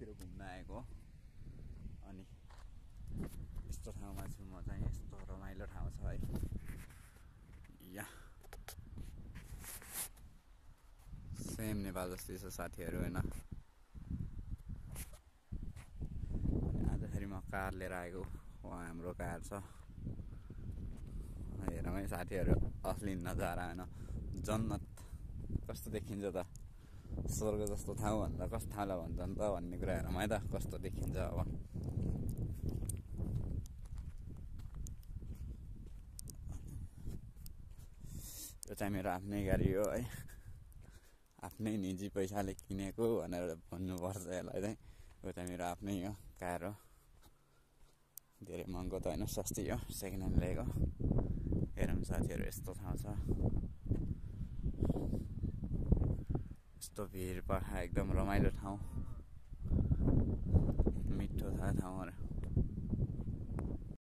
साउथतिर घुम्न आएको हो अनि यस्तो ठाउँमा छु म चाहिँ यस्तो रमाइलो ठाउँ छ है या सेम नेपाल जस्तै छ साथीहरू हैन अनि आजखेरि म कार लिएर आएको हो हाम्रो कार छ हेरौँ है साथीहरू असली नजारा हैन जन्नत कस्तो देखिन्छ त स्वर्ग जस्तो ठाउँ भन्दा कस्तो ठाउँलाई भन्छन् त भन्ने कुरा हेरौँ है त कस्तो देखिन्छ अब यो चाहिँ मेरो आफ्नै गाडी हो है आफ्नै निजी पैसाले किनेको भनेर भन्नुपर्छ यसलाई चाहिँ यो चाहिँ मेरो आफ्नै हो कार हो धेरै महँगो त हैन सस्तै हो सेकेन्ड ह्यान्ड ल्याएको हेरौँ साथीहरू यस्तो ठाउँ छ यस्तो भिड एकदम रमाइलो ठाउँ मिठो छ ठाउँ